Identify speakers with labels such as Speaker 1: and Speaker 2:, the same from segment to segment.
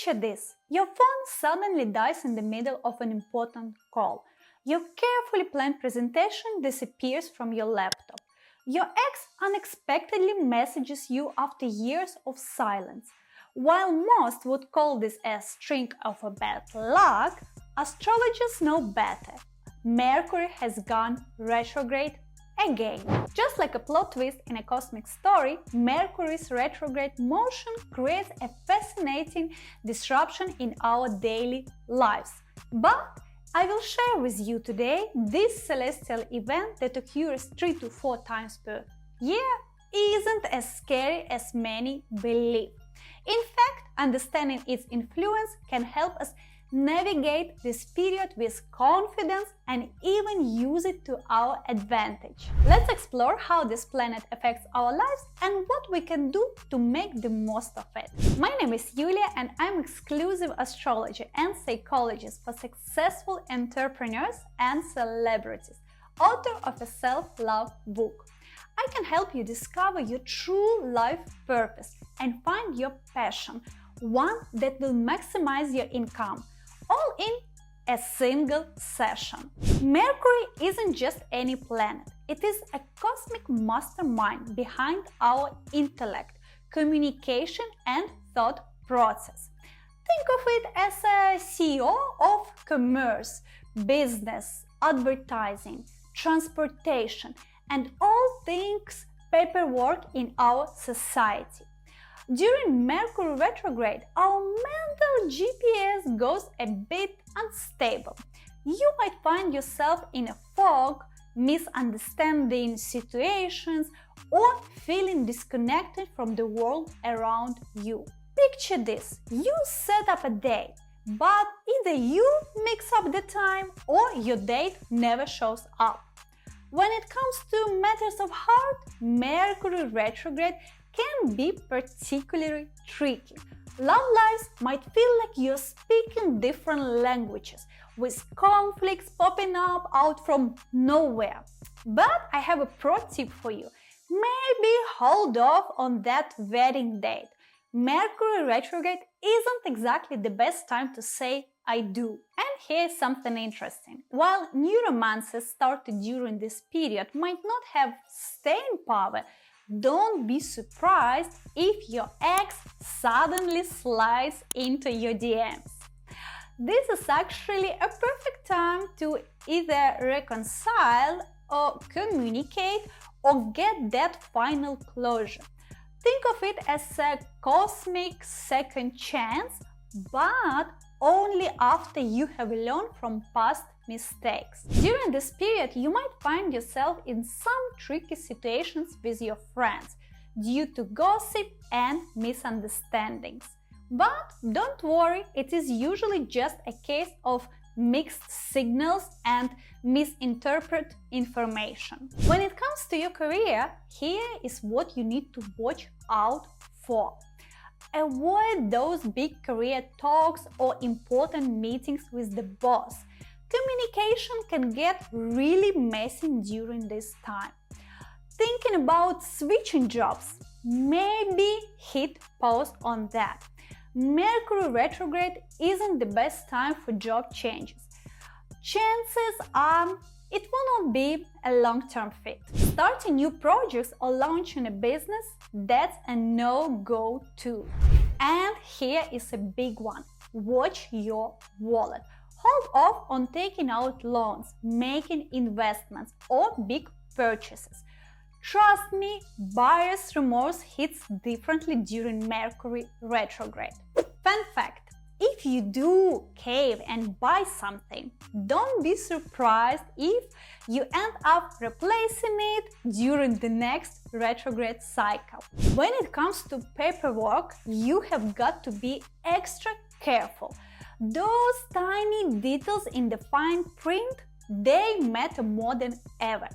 Speaker 1: Picture this. Your phone suddenly dies in the middle of an important call. Your carefully planned presentation disappears from your laptop. Your ex unexpectedly messages you after years of silence. While most would call this a string of a bad luck, astrologers know better. Mercury has gone retrograde again. Just like a plot twist in a cosmic story, Mercury's retrograde motion creates a fascinating disruption in our daily lives. But I will share with you today this celestial event that occurs 3 to 4 times per year isn't as scary as many believe. In fact, understanding its influence can help us navigate this period with confidence and even use it to our advantage. Let's explore how this planet affects our lives and what we can do to make the most of it. My name is Yulia and I'm exclusive astrologer and psychologist for successful entrepreneurs and celebrities, author of a self-love book. I can help you discover your true life purpose and find your passion, one that will maximize your income, all in a single session. Mercury isn't just any planet. It is a cosmic mastermind behind our intellect, communication, and thought process. Think of it as a CEO of commerce, business, advertising, transportation, and all things paperwork in our society. During Mercury retrograde, our mental GPS goes a bit unstable. You might find yourself in a fog, misunderstanding situations, or feeling disconnected from the world around you. Picture this: you set up a date, but either you mix up the time or your date never shows up. When it comes to matters of heart, Mercury retrograde can be particularly tricky. Love lives might feel like you're speaking different languages, with conflicts popping up out from nowhere. But I have a pro tip for you. Maybe hold off on that wedding date. Mercury retrograde isn't exactly the best time to say I do. And here's something interesting. While new romances started during this period might not have staying power, don't be surprised if your ex suddenly slides into your DMs. This is actually a perfect time to either reconcile or communicate or get that final closure. Think of it as a cosmic second chance, but only after you have learned from past mistakes. During this period, you might find yourself in some tricky situations with your friends due to gossip and misunderstandings. But don't worry, it is usually just a case of mixed signals and misinterpret information. When it comes to your career, here is what you need to watch out for. Avoid those big career talks or important meetings with the boss. Communication can get really messy during this time. Thinking about switching jobs? Maybe hit pause on that. Mercury retrograde isn't the best time for job changes. Chances are it will not be a long-term fit. Starting new projects or launching a business, that's a no-go too. And here is a big one. Watch your wallet. Hold off on taking out loans, making investments, or big purchases. Trust me, buyer's remorse hits differently during Mercury retrograde. Fun fact: if you do cave and buy something, don't be surprised if you end up replacing it during the next retrograde cycle. When it comes to paperwork, you have got to be extra careful. Those tiny details in the fine print, they matter more than ever.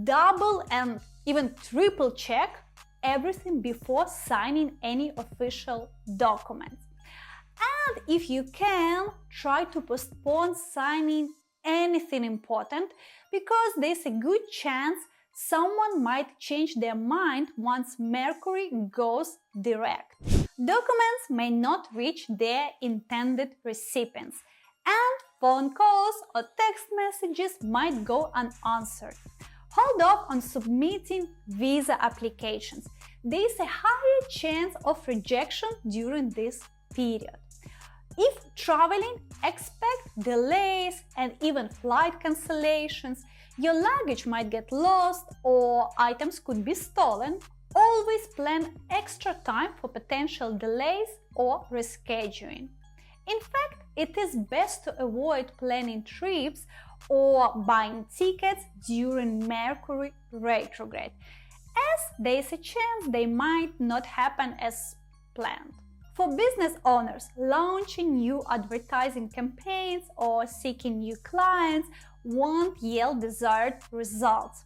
Speaker 1: Double and even triple check everything before signing any official documents. And if you can, try to postpone signing anything important, because there's a good chance someone might change their mind once Mercury goes direct. Documents may not reach their intended recipients, and phone calls or text messages might go unanswered. Hold off on submitting visa applications. There is a higher chance of rejection during this period. If traveling, expect delays and even flight cancellations. Your luggage might get lost or items could be stolen. Always plan extra time for potential delays or rescheduling. In fact, it is best to avoid planning trips or buying tickets during Mercury retrograde, as there is a chance they might not happen as planned. For business owners, launching new advertising campaigns or seeking new clients won't yield desired results.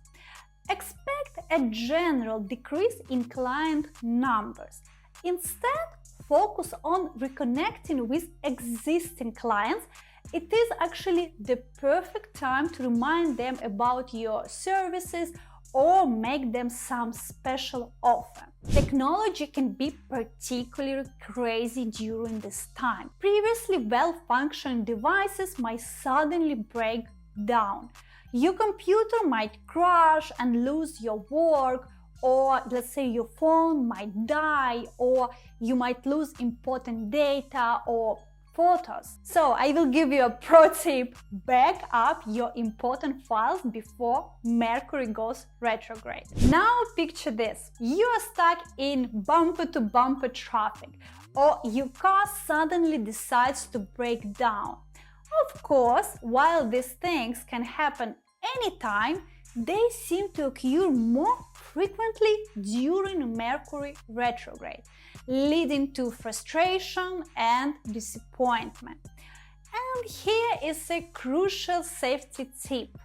Speaker 1: Expect a general decrease in client numbers. Instead, focus on reconnecting with existing clients. It is actually the perfect time to remind them about your services or make them some special offer. Technology can be particularly crazy during this time. Previously well-functioning devices might suddenly break down. Your computer might crash and lose your work, or let's say your phone might die, or you might lose important data or photos. So I will give you a pro tip: back up your important files before Mercury goes retrograde. Now picture this: you are stuck in bumper-to-bumper traffic, or your car suddenly decides to break down. Of course, while these things can happen anytime, they seem to occur more frequently during Mercury retrograde, leading to frustration and disappointment. And here is a crucial safety tip: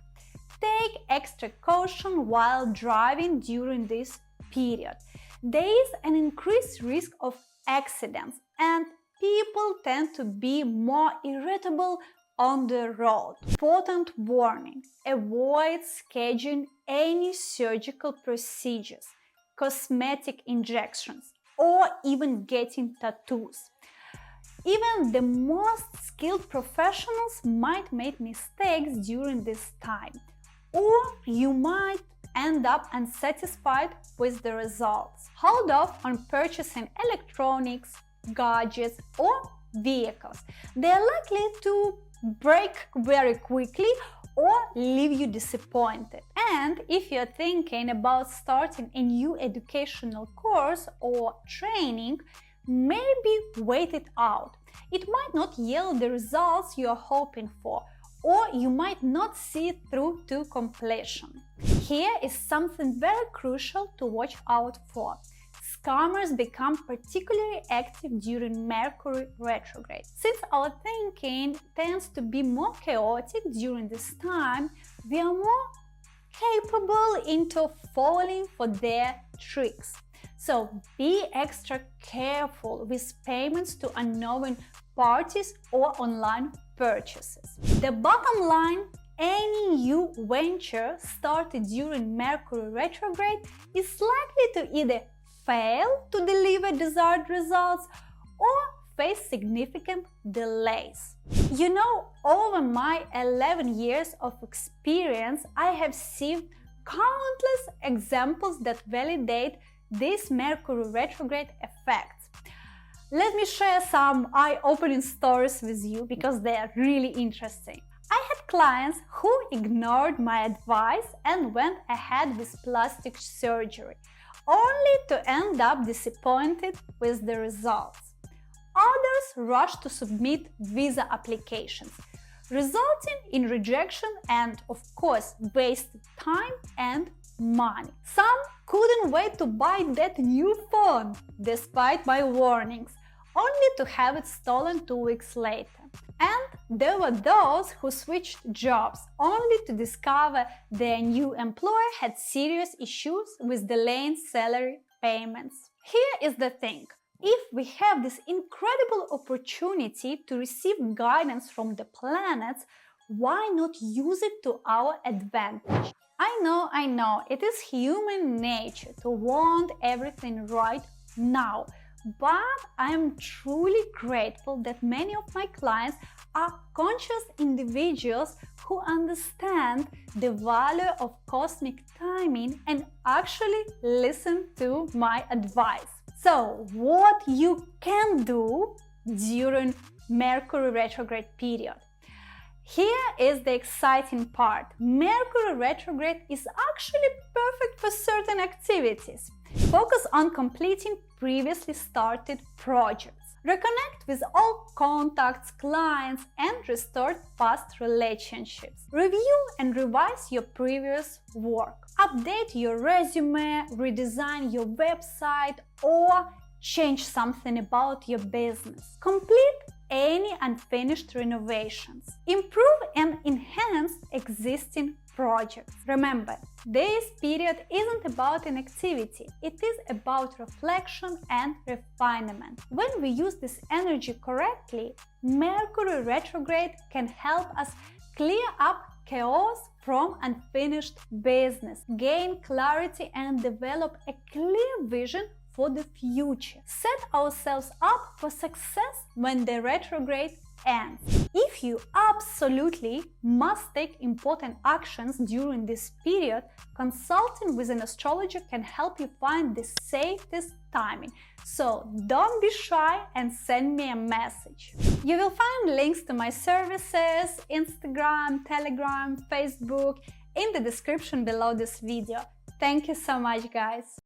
Speaker 1: take extra caution while driving during this period. There is an increased risk of accidents, and people tend to be more irritable on the road. Important warning: avoid scheduling any surgical procedures, cosmetic injections, or even getting tattoos. Even the most skilled professionals might make mistakes during this time, or you might end up unsatisfied with the results. Hold off on purchasing electronics, gadgets, or vehicles. They are likely to break very quickly or leave you disappointed. And if you're thinking about starting a new educational course or training, maybe wait it out. It might not yield the results you're hoping for, or you might not see it through to completion. Here is something very crucial to watch out for. Scammers become particularly active during Mercury retrograde. Since our thinking tends to be more chaotic during this time, we are more capable into falling for their tricks. So be extra careful with payments to unknown parties or online purchases. The bottom line: any new venture started during Mercury retrograde is likely to either fail to deliver desired results or face significant delays. You know, over my 11 years of experience, I have seen countless examples that validate these Mercury retrograde effects. Let me share some eye-opening stories with you because they are really interesting. I had clients who ignored my advice and went ahead with plastic surgery, only to end up disappointed with the results. Others rushed to submit visa applications, resulting in rejection and, of course, wasted time and money. Some couldn't wait to buy that new phone, despite my warnings, only to have it stolen 2 weeks later. And there were those who switched jobs, only to discover their new employer had serious issues with delaying salary payments. Here is the thing: if we have this incredible opportunity to receive guidance from the planets, why not use it to our advantage? I know, it is human nature to want everything right now, but I'm truly grateful that many of my clients are conscious individuals who understand the value of cosmic timing and actually listen to my advice. So, what you can do during Mercury retrograde period? Here is the exciting part. Mercury retrograde is actually perfect for certain activities. Focus on completing previously started projects. Reconnect with all contacts, clients, and restore past relationships. Review and revise your previous work. Update your resume, redesign your website, or change something about your business. Complete any unfinished renovations. Improve and enhance existing projects. Remember, this period isn't about inactivity, it is about reflection and refinement. When we use this energy correctly, Mercury retrograde can help us clear up chaos from unfinished business, gain clarity, and develop a clear vision for the future. Set ourselves up for success when the retrograde ends. If you absolutely must take important actions during this period, consulting with an astrologer can help you find the safest timing. So don't be shy and send me a message. You will find links to my services, Instagram, Telegram, Facebook in the description below this video. Thank you so much, guys.